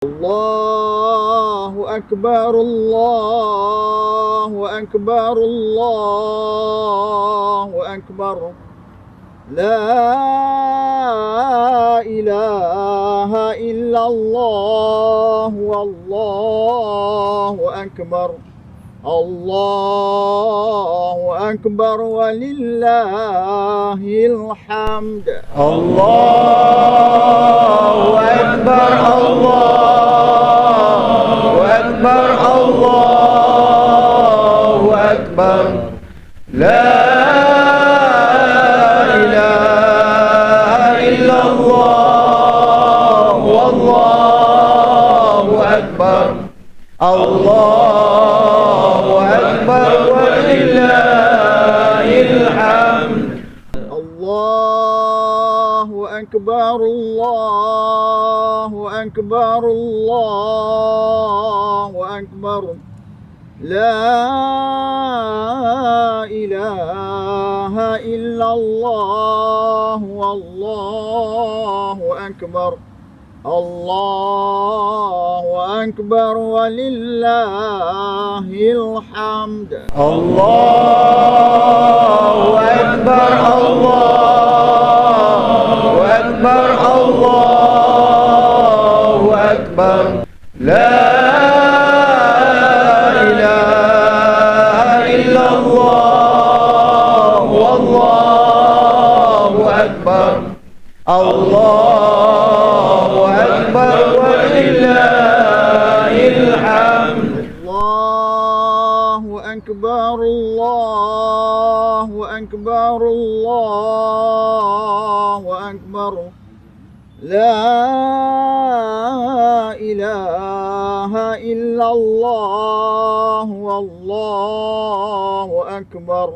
الله أكبر الله أكبر الله أكبر. لا إله إلا الله والله أكبر. الله أكبر ولله الحمد. الله أكبر الله أكبر الله أكبر. لا إله إلا الله والله أكبر. الله أكبر ولله الحمد. الله أكبر الله أكبر الله أكبر. لا إله إلا الله والله أكبر. الله أكبر ولله الحمد. الله أكبر الله أكبر الله أكبر. لا إله إلا الله والله أكبر. الله أكبر ولله الحمد. الله أكبر الله أكبر الله أكبر. لا إله إلا الله والله أكبر.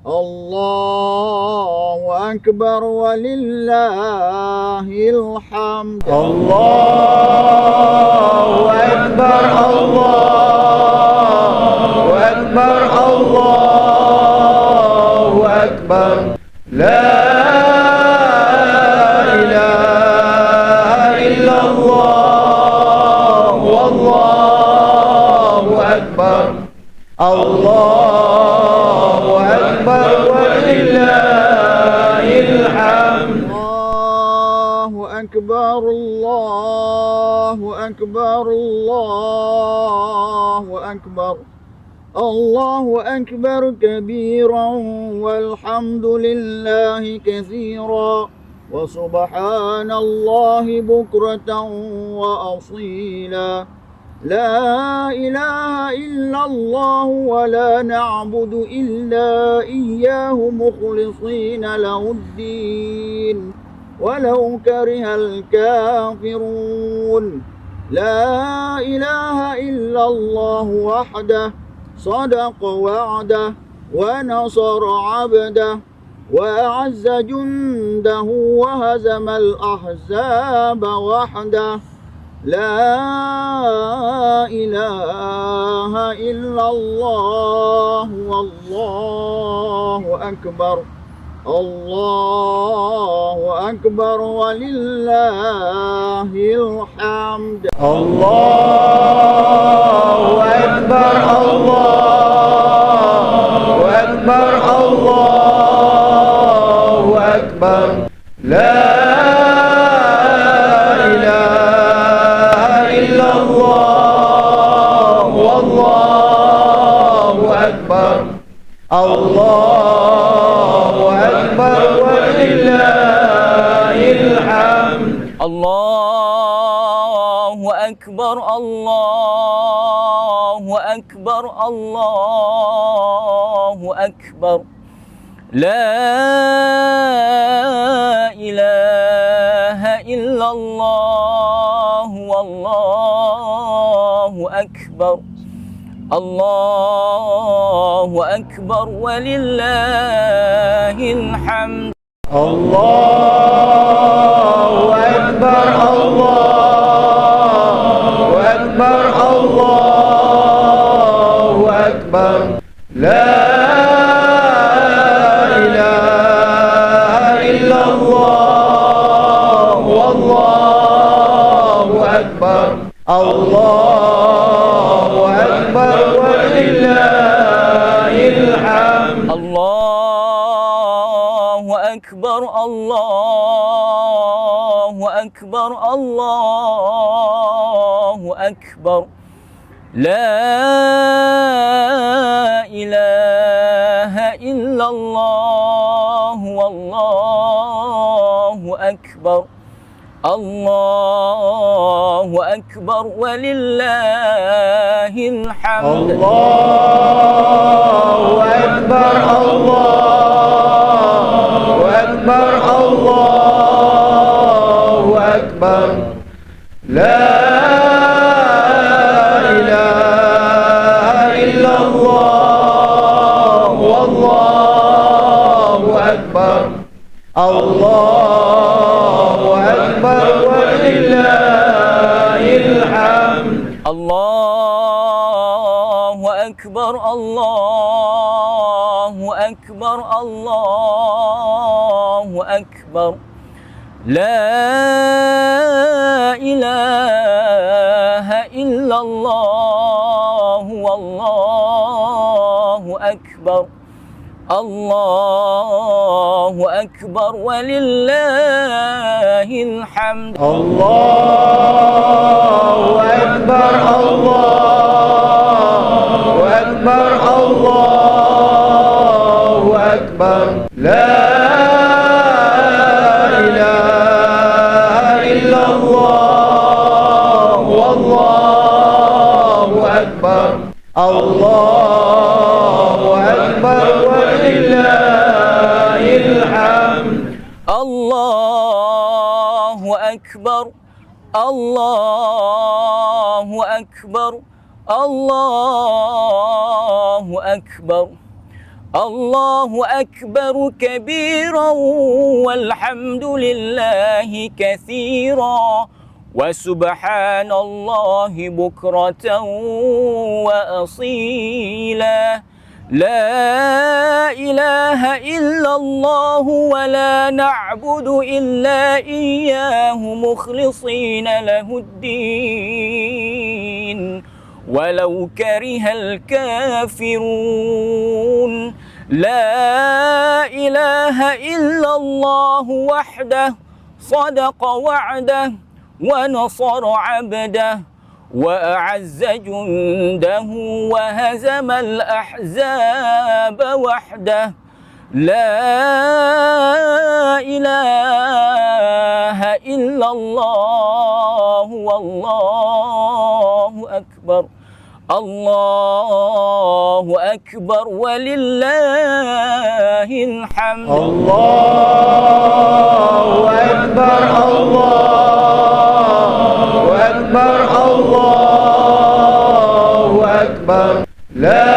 الله أكبر ولله الحمد. الله أكبر الله أكبر الله أكبر. لا إله إلا الله والله أكبر. الله أكبر ولله الحمد. الله أكبر الله أكبر الله أكبر. الله أكبر كبيرا والحمد لله كثيرا وسبحان الله بكرة وأصيلا. لا إله إلا الله ولا نعبد إلا إياه مخلصين له الدين ولو كره الكافرون. لا إله إلا الله وحده صدق وعده ونصر عبده وأعز جنده وهزم الأحزاب وحده. لا إله إلا الله والله أكبر. الله أكبر ولله الحمد. الله أكبر الله أكبر الله أكبر. لا إله إلا الله والله أكبر. الله أكبر ولله الحمد. الله أكبر الله أكبر الله أكبر. لا إله إلا الله والله أكبر. الله أكبر ولله الحمد. الله أكبر الله أكبر الله أكبر. لا إله إلا الله والله أكبر. الله أكبر ولله الحمد. الله أكبر الله أكبر الله أكبر لا إله إلا الله والله أكبر الله أكبر ولله الحمد. الله أكبر الله أكبر الله أكبر لا إله إلا الله والله أكبر الله أكبر ولله الحمد. الله أكبر الله أكبر الله أكبر لا إله إلا الله والله أكبر الله أكبر ولله الحمد. الله أكبر الله أكبر الله أكبر لا إله إلا الله والله أكبر الله أكبر ولله الحمد. الله أكبر الله أكبر الله أكبر الله أكبر كبيرا والحمد لله كثيرا وسبحان الله بكرة وأصيلا لا إله إلا الله ولا نعبد إلا إياه مخلصين له الدين ولو كره الكافرون لا إله إلا الله وحده صدق وعده ونصر عبده وأعز جنده وهزم الأحزاب وحده لا إله إلا الله والله أكبر الله أكبر ولله الحمد. الله أكبر الله أكبر الله أكبر لا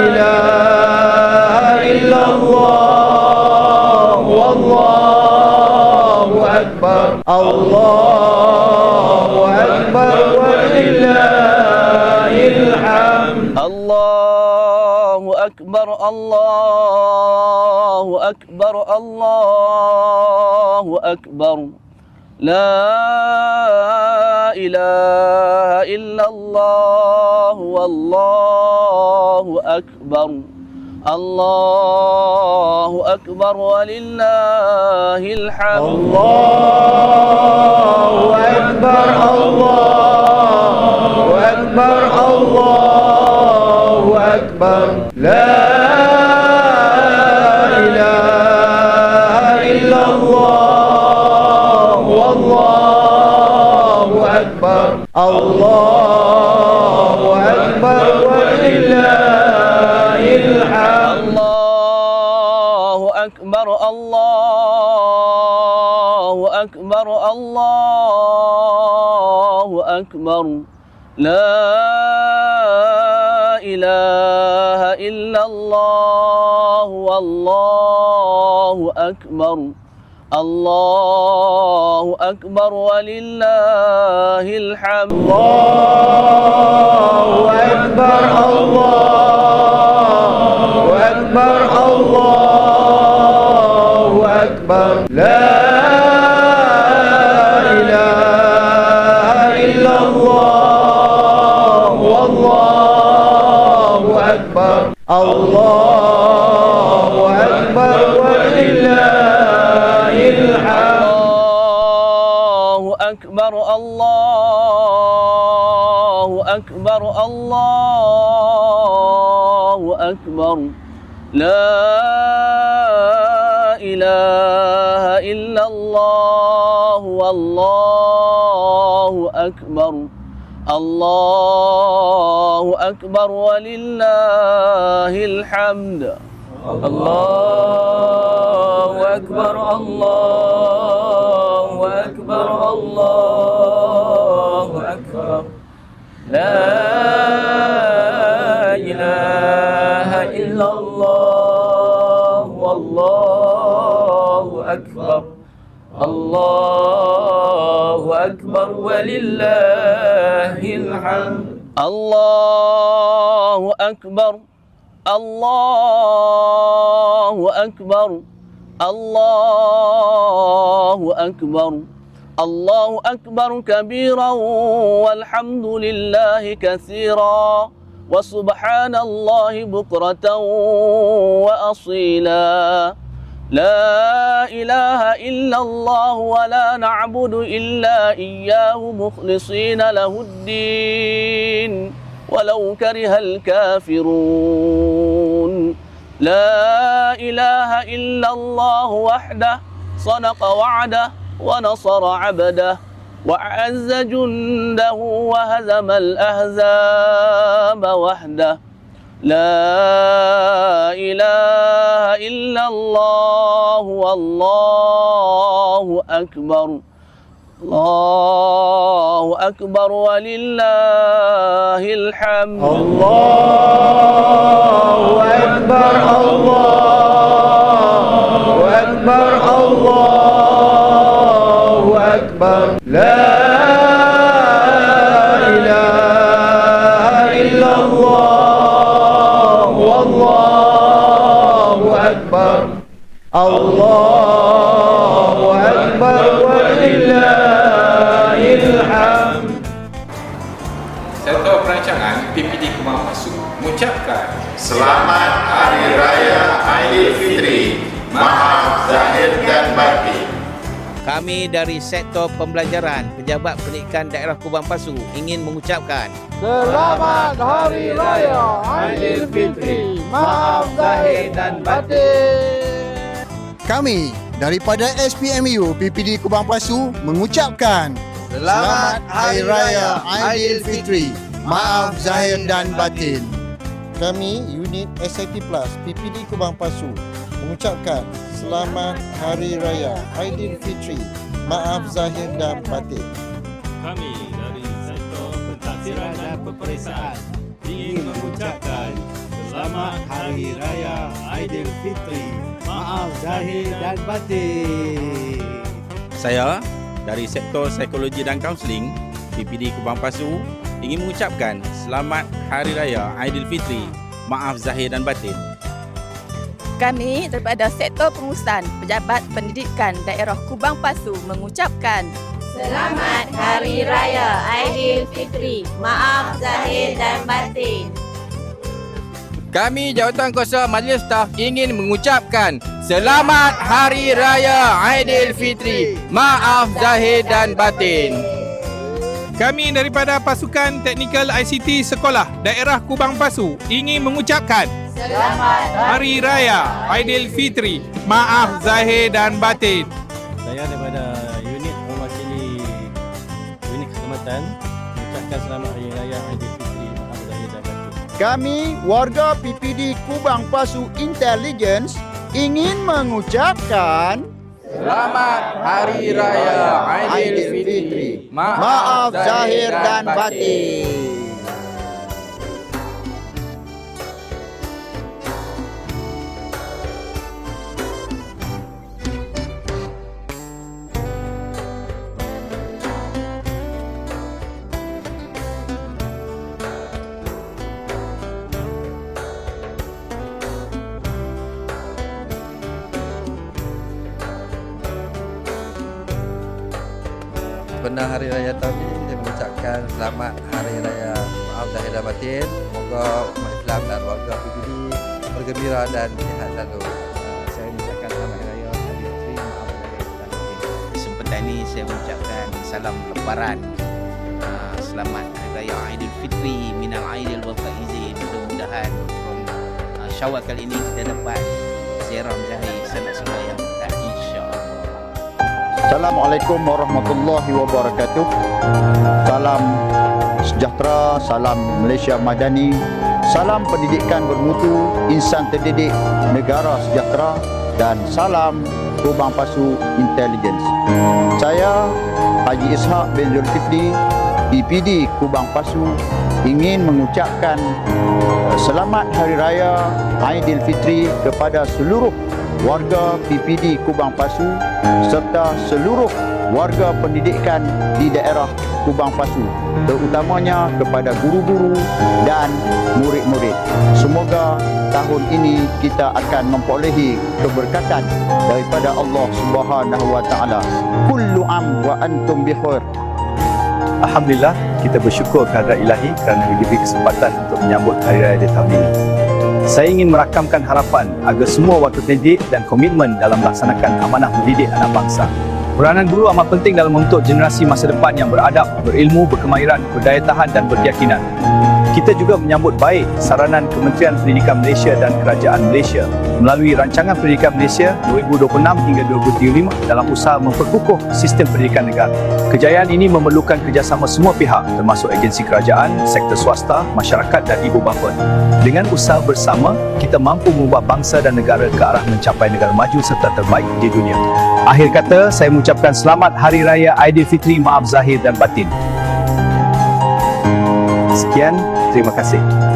إله إلا الله والله أكبر الله أكبر ولله الحمد. الله أكبر الله أكبر الله أكبر لا إله إلا الله والله أكبر الله أكبر ولله الحمد. الله أكبر الله أكبر الله أكبر لا إله إلا الله والله أكبر الله أكبر ولله الحمد. الله أكبر الله أكبر الله أكبر لا إله إلا الله والله أكبر الله أكبر ولله الحمد. الله أكبر الله أكبر الله أكبر لا إله Allahu Akbar walillahil hamd. Allahu Akbar, Allahu Akbar, Allahu Akbar. La ilaha illallah, wallahu akbar. Allahu akbar walillahil hamd. Allahu Akbar, Allahu Akbar, Allahu Akbar. La ilaha illallah, wallahu akbar. Allahu Akbar walillahil hamd. Allahu akbar, Allahu akbar, Allahu akbar. الله أكبر كبيرا والحمد لله كثيرا وسبحان الله بكرة وأصيلا. لا إله إلا الله ولا نعبد إلا إياه مخلصين له الدين ولو كره الكافرون. لا إله إلا الله وحده صدق وعده ونصر عبده وأعز جنده وهزم الأحزاب وحده. لا إله إلا الله والله أكبر. الله أكبر ولله الحمد. الله أكبر، الله أكبر، الله أكبر. لا إله إلا الله والله أكبر. الله أكبر ولله الحمد. Sektor Perancangan PPD Kemang Pasu mengucapkan Selamat Hari Raya Aidilfitri. Maaf zahir dan batin. Kami dari Sektor Pembelajaran Pejabat Pendidikan Daerah Kubang Pasu ingin mengucapkan Selamat Hari Raya Aidilfitri. Maaf zahir dan batin. Kami daripada SPMU PPD Kubang Pasu mengucapkan Selamat Hari Raya Aidilfitri. Maaf zahir dan batin. Kami unit SIP Plus PPD Kubang Pasu mengucapkan Selamat Hari Raya Aidilfitri. Maaf zahir dan batin. Kami dari Sektor Pentadbiran dan Peperiksaan ingin mengucapkan Selamat Hari Raya Aidilfitri. Maaf zahir dan batin. Saya dari Sektor Psikologi dan Kaunseling PPD Kubang Pasu ingin mengucapkan Selamat Hari Raya Aidilfitri. Maaf zahir dan batin. Kami daripada Sektor Pengurusan Pejabat Pendidikan Daerah Kubang Pasu mengucapkan Selamat Hari Raya Aidilfitri. Maaf zahir dan batin. Kami Jawatankuasa Majlis Staf ingin mengucapkan Selamat Hari Raya Aidilfitri. Maaf zahir dan batin. Kami daripada Pasukan Teknikal ICT Sekolah Daerah Kubang Pasu ingin mengucapkan Selamat Hari Raya Aidilfitri. Maaf zahir dan batin. Saya daripada unit mewakili unit keselamatan mengucapkan Selamat Hari Raya Aidilfitri. Maaf zahir dan batin. Kami warga PPD Kubang Pasu Intelligence ingin mengucapkan Selamat Hari Raya Aidilfitri. maaf zahir dan batin. Pada Hari Raya tahun ini saya mengucapkan Selamat Hari Raya Maaf zahir dan batin. Semoga umat Islam dan warga PPD bergembira dan sihat selalu. Saya mengucapkan selamat hari raya Aidilfitri, maaf lahir dan batin. Kesempatan ini saya mengucapkan salam lebaran. Selamat hari raya Aidilfitri minal aidil wal faizin. Mudah-mudahan Syawal kali ini kita dapat ziarah Zahir sanak sembahyang kita, insya-Allah. Assalamualaikum warahmatullahi wabarakatuh. Salam sejahtera, salam Malaysia Madani, salam pendidikan bermutu, insan terdidik, negara sejahtera, dan salam Kubang Pasu Intelligence. Saya Haji Ishaq bin Zulkifli, PPD Kubang Pasu, ingin mengucapkan selamat Hari Raya Aidilfitri kepada seluruh warga PPD Kubang Pasu serta seluruh warga pendidikan di daerah Kubang Pasu, terutamanya kepada guru-guru dan murid-murid. Semoga tahun ini kita akan memperolehi keberkatan daripada Allah Subhanahu wa taala. Kullu am wa antum bi khair. Alhamdulillah, kita bersyukur kehadrat Ilahi kerana diberi kesempatan untuk menyambut Hari Raya Aidilfitri ini. Saya ingin merakamkan harapan agar semua warga pendidik dan komitmen dalam melaksanakan amanah mendidik anak bangsa. Peranan guru amat penting dalam membentuk generasi masa depan yang beradab, berilmu, berkemahiran, berdaya tahan dan berkeyakinan. Kita juga menyambut baik saranan Kementerian Pendidikan Malaysia dan Kerajaan Malaysia melalui Rancangan Pendidikan Malaysia 2026 hingga 2035 dalam usaha memperkukuh sistem pendidikan negara. Kejayaan ini memerlukan kerjasama semua pihak termasuk agensi kerajaan, sektor swasta, masyarakat dan ibu bapa. Dengan usaha bersama, kita mampu mengubah bangsa dan negara ke arah mencapai negara maju serta terbaik di dunia. Akhir kata, saya mengucapkan selamat Hari Raya Aidilfitri, maaf zahir dan batin. Sekian, terima kasih.